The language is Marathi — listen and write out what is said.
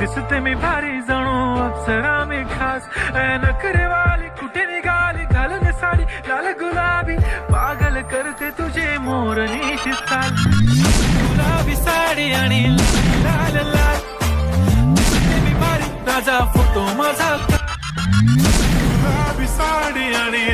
दिसते मी भारी जणू अप्सरा मी खास नखरे वाली कुठे निघाली घालून साडी लाल गुलाबी पागल करते तुझे मोरनीची चाल गुलाबी साडी आणि लाल लाल दिसते मी भारी राजा फोटो माझा गुलाबी साडी आणि